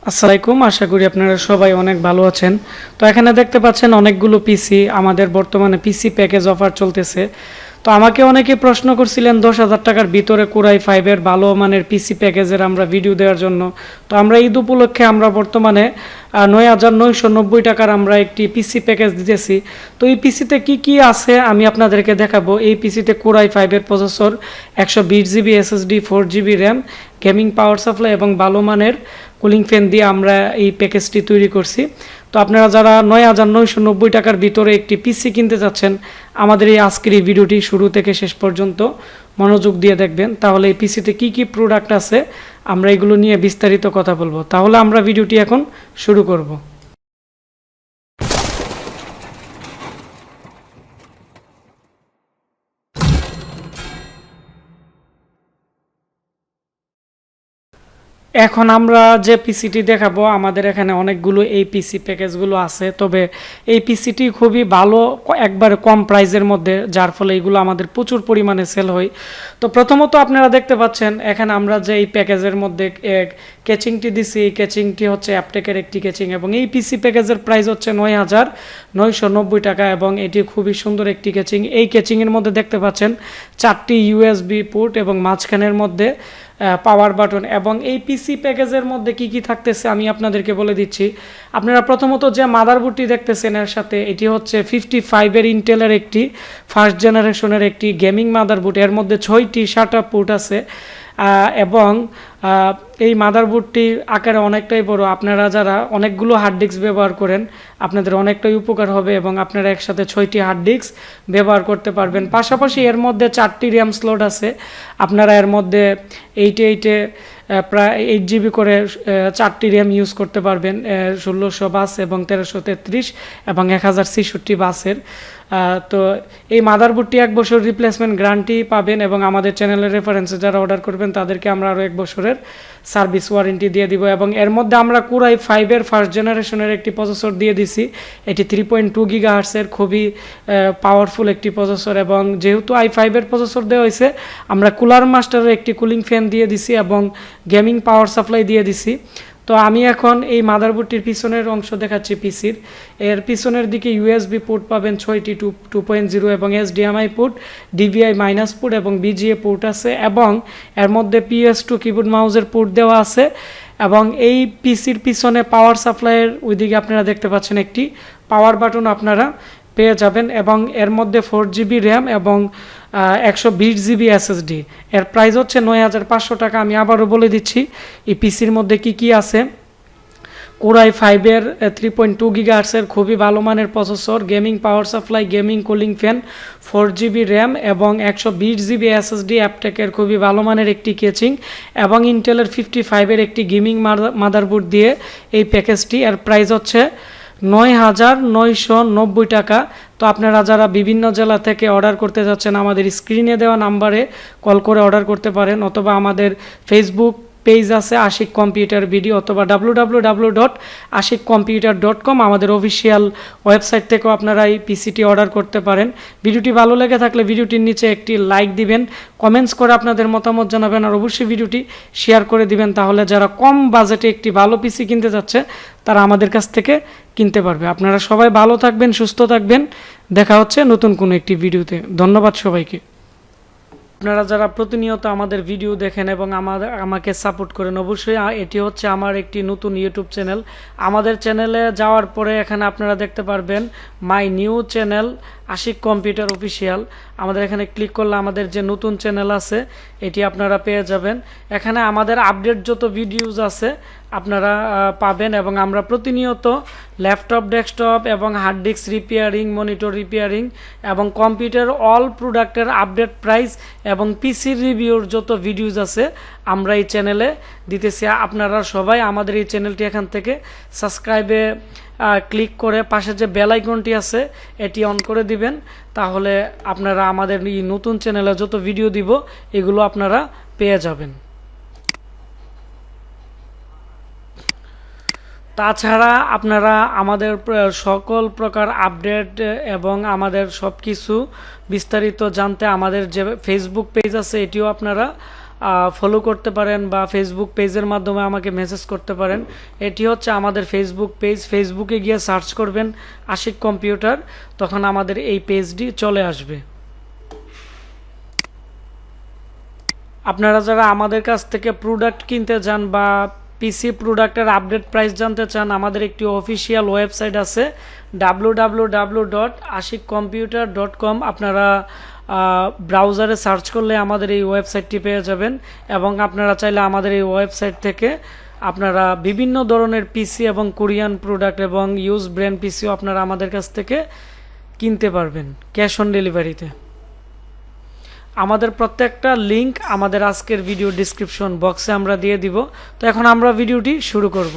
আসসালামাইকুম, আশা করি আপনারা সবাই অনেক ভালো আছেন। তো এখানে দেখতে পাচ্ছেন অনেকগুলো পিসি আমাদের বর্তমানে পিসি প্যাকেজ অফার চলতেছে। তো আমাকে অনেকে প্রশ্ন করছিলেন 10,000 টাকার ভিতরে কোরাই 5-এর ভালো মানের পিসি প্যাকেজের আমরা ভিডিও দেওয়ার জন্য। তো আমরা ঈদ উপলক্ষে আমরা বর্তমানে 9,990 টাকার আমরা একটি পিসি প্যাকেজ দিতেছি। তো এই পিসিতে কি আছে আমি আপনাদেরকে দেখাবো। এই পিসিতে কোরাই 5-এর processor, 120 GB SSD, 4 GB RAM, gaming power supply এবং ভালো মানের কুলিং ফ্যান দিয়ে আমরা এই প্যাকেজটি তৈরি করছি। তো আপনারা যারা 9,990 টাকার ভিতরে একটি পিসি কিনতে চাচ্ছেন, আমাদের এই আজকের এই ভিডিওটি শুরু থেকে শেষ পর্যন্ত মনোযোগ দিয়ে দেখবেন। তাহলে এই পিসিতে কি প্রোডাক্ট আছে আমরা এগুলো নিয়ে বিস্তারিত কথা বলবো। তাহলে আমরা ভিডিওটি এখন শুরু করব। এখন আমরা যে পিসিটি দেখাবো, আমাদের এখানে অনেকগুলো এই পিসি প্যাকেজগুলো আছে। তবে এই পিসিটি খুবই ভালো, একবারে কম প্রাইসের মধ্যে, যার ফলে এগুলো আমাদের প্রচুর পরিমাণে সেল হয়। তো প্রথমত আপনারা দেখতে পাচ্ছেন এখানে আমরা যে এই প্যাকেজের মধ্যে ক্যাচিংটি দিছি, এই ক্যাচিংটি হচ্ছে অ্যাপটেকের একটি ক্যাচিং এবং এই পিসি প্যাকেজের প্রাইস হচ্ছে 9,990 টাকা এবং এটি খুবই সুন্দর একটি ক্যাচিং। এই ক্যাচিংয়ের মধ্যে দেখতে পাচ্ছেন 4টি ইউএসবি পোর্ট এবং মাঝখানের মধ্যে পাওয়ার বাটন। এবং এই পিসি প্যাকেজের মধ্যে কি থাকতেছে আমি আপনাদেরকে বলে দিচ্ছি। আপনারা প্রথমত যে মাদারবোর্ডটি দেখতেছেন এর সাথে, এটি হচ্ছে 55-এর ইন্টেলের একটি ফার্স্ট জেনারেশনের একটি গেমিং মাদারবোর্ড। এর মধ্যে 6টি SATA পোর্ট আছে এবং এই মাদারবোর্ডটি আকারে অনেকটাই বড়। আপনারা যারা অনেকগুলো হার্ড ডিস্ক ব্যবহার করেন, আপনাদের অনেকটাই উপকার হবে এবং আপনারা একসাথে 6টি হার্ড ডিস্ক ব্যবহার করতে পারবেন। পাশাপাশি এর মধ্যে 4টি র্যাম স্লট আছে। আপনারা এর মধ্যে 8 প্রায় 8 জিবি করে 4টি র্যাম ইউজ করতে পারবেন, 1600 বাস এবং 1333 এবং 1066 বাসের। তো এই মাদারবোর্ডটি 1 বছর রিপ্লেসমেন্ট গ্যারান্টি পাবেন এবং আমাদের চ্যানেলের রেফারেন্সে যারা অর্ডার করবেন তাদেরকে আমরা আরও 1 বছরের সার্ভিস ওয়ারেন্টি দিয়ে দিব। এবং এর মধ্যে আমরা কোরাই 5-এর ফার্স্ট জেনারেশনের একটি প্রসেসর দিয়ে দিছি। এটি 3.2 গিগাহার্টসের খুবই পাওয়ারফুল একটি প্রসেসর এবং যেহেতু i5-এর প্রসেসর দেওয়া হয়েছে, আমরা কুলার মাস্টারের একটি কুলিং ফ্যান দিয়ে দিছি এবং গেমিং পাওয়ার সাপ্লাই দিয়ে দিছি। তো আমি এখন এই মাদারবোর্ডটির পিছনের অংশ দেখাচ্ছি পিসির। এর পিছনের দিকে ইউএসবি পোর্ট পাবেন 6টি 2.0 এবং HDMI port, DVI minus port এবং BGA পোর্ট আছে এবং এর মধ্যে PS2 কিবোর্ড মাউসের পোর্ট দেওয়া আছে। এবং এই পিসির পিছনে পাওয়ার সাপ্লাইয়ের ওইদিকে আপনারা দেখতে পাচ্ছেন একটি পাওয়ার বাটন আপনারা পেয়ে যাবেন এবং এর মধ্যে 4 জিবি র্যাম এবং 120 জিবি এসএসডি। এর প্রাইস হচ্ছে 9,500 টাকা। আমি আবারও বলে দিচ্ছি এই পিসির মধ্যে কি আছে। কোরাই 5-এর 3.2 গিগাহার্টসের খুবই ভালো মানের processor, gaming power supply, gaming cooling fan, 4 GB RAM এবং 120 জিবি এসএসডি, অ্যাপটেকের খুবই ভালো মানের একটি কেচিং এবং ইন্টেলের 55-এর একটি গেমিং মাদারবোর্ড দিয়ে এই প্যাকেজটি। এর প্রাইস হচ্ছে 9,990 টাকা। তো আপনারা যারা বিভিন্ন জেলা থেকে অর্ডার করতে যাচ্ছেন, আমাদের স্ক্রিনে দেওয়া নাম্বারে কল করে অর্ডার করতে পারেন অথবা আমাদের ফেসবুক পেজ আছে আশিক কম্পিউটার ভিডিও অথবা www.ashikcomputer.com আমাদের অফিসিয়াল ওয়েবসাইট থেকেও আপনারা এই পিসিটি অর্ডার করতে পারেন। ভিডিওটি ভালো লেগে থাকলে ভিডিওটির নিচে একটি লাইক দিবেন, কমেন্টস করে আপনাদের মতামত জানাবেন আর অবশ্যই ভিডিওটি শেয়ার করে দিবেন। তাহলে যারা কম বাজেটে একটি ভালো পিসি কিনতে যাচ্ছে তারা আমাদের কাছ থেকে কিনতে পারবে। আপনারা সবাই ভালো থাকবেন, সুস্থ থাকবেন। দেখা হচ্ছে নতুন কোনো একটি ভিডিওতে। ধন্যবাদ সবাইকে। আপনারা যারা প্রতিনিয়ত আমাদের ভিডিও দেখেন এবং আমাকে সাপোর্ট করেন, অবশ্যই এটি হচ্ছে আমার একটি নতুন ইউটিউব চ্যানেল। আমাদের চ্যানেলে যাওয়ার পরে এখানে আপনারা দেখতে পারবেন my new channel Ashik computer official. আমাদের এখানে ক্লিক করলে আমাদের যে নতুন চ্যানেল আছে এটি আপনারা পেয়ে যাবেন। এখানে আমাদের আপডেট যত ভিডিওস আছে আপনারা পাবেন এবং আমরা প্রতিনিয়ত ল্যাপটপ, ডেস্কটপ এবং hard disk repairing, monitor repairing এবং কম্পিউটার অল প্রোডাক্টের আপডেট প্রাইস এবং পিসির রিভিউর যত ভিডিওস আছে আমরা এই চ্যানেলে দিতেছি। আপনারা সবাই আমাদের এই চ্যানেলটি এখান থেকে সাবস্ক্রাইবে ক্লিক করে পাশে যে বেল আইকনটি আছে এটি অন করে দিবেন। তাহলে আপনারা আমাদের এই নতুন চ্যানেলে যত ভিডিও দিব এগুলো আপনারা পেয়ে যাবেন। তাছাড়া আপনারা আমাদের সকল প্রকার আপডেট এবং আমাদের সব কিছু বিস্তারিত জানতে আমাদের যে ফেসবুক পেজ আছে এটিও আপনারা ফলো করতে পারেন বা ফেসবুক পেজের মাধ্যমে আমাকে মেসেজ করতে পারেন। এটি হচ্ছে আমাদের ফেসবুক পেজ। ফেসবুকে গিয়ে সার্চ করবেন আশিক কম্পিউটার, তখন আমাদের এই পেজটি চলে আসবে। আপনারা যারা আমাদের কাছ থেকে প্রোডাক্ট কিনতে চান বা পিসি প্রোডাক্টের আপডেট প্রাইস জানতে চান, আমাদের একটি অফিসিয়াল ওয়েবসাইট আছে www.ashikcomputer.com। আপনারা ব্রাউজারে সার্চ করলে আমাদের এই ওয়েবসাইটটি পেয়ে যাবেন, এবং আপনারা চাইলে আমাদের এই ওয়েবসাইট থেকে আপনারা বিভিন্ন ধরনের পিসি এবং কোরিয়ান প্রোডাক্ট এবং ইউজ ব্র্যান্ড পিসিও আপনারা আমাদের কাছ থেকে কিনতে পারবেন ক্যাশ অন ডেলিভারিতে। আমাদের প্রত্যেকটা লিংক আমাদের আজকের ভিডিও ডিসক্রিপশন বক্সে আমরা দিয়ে দিব। তো এখন আমরা ভিডিওটি শুরু করব।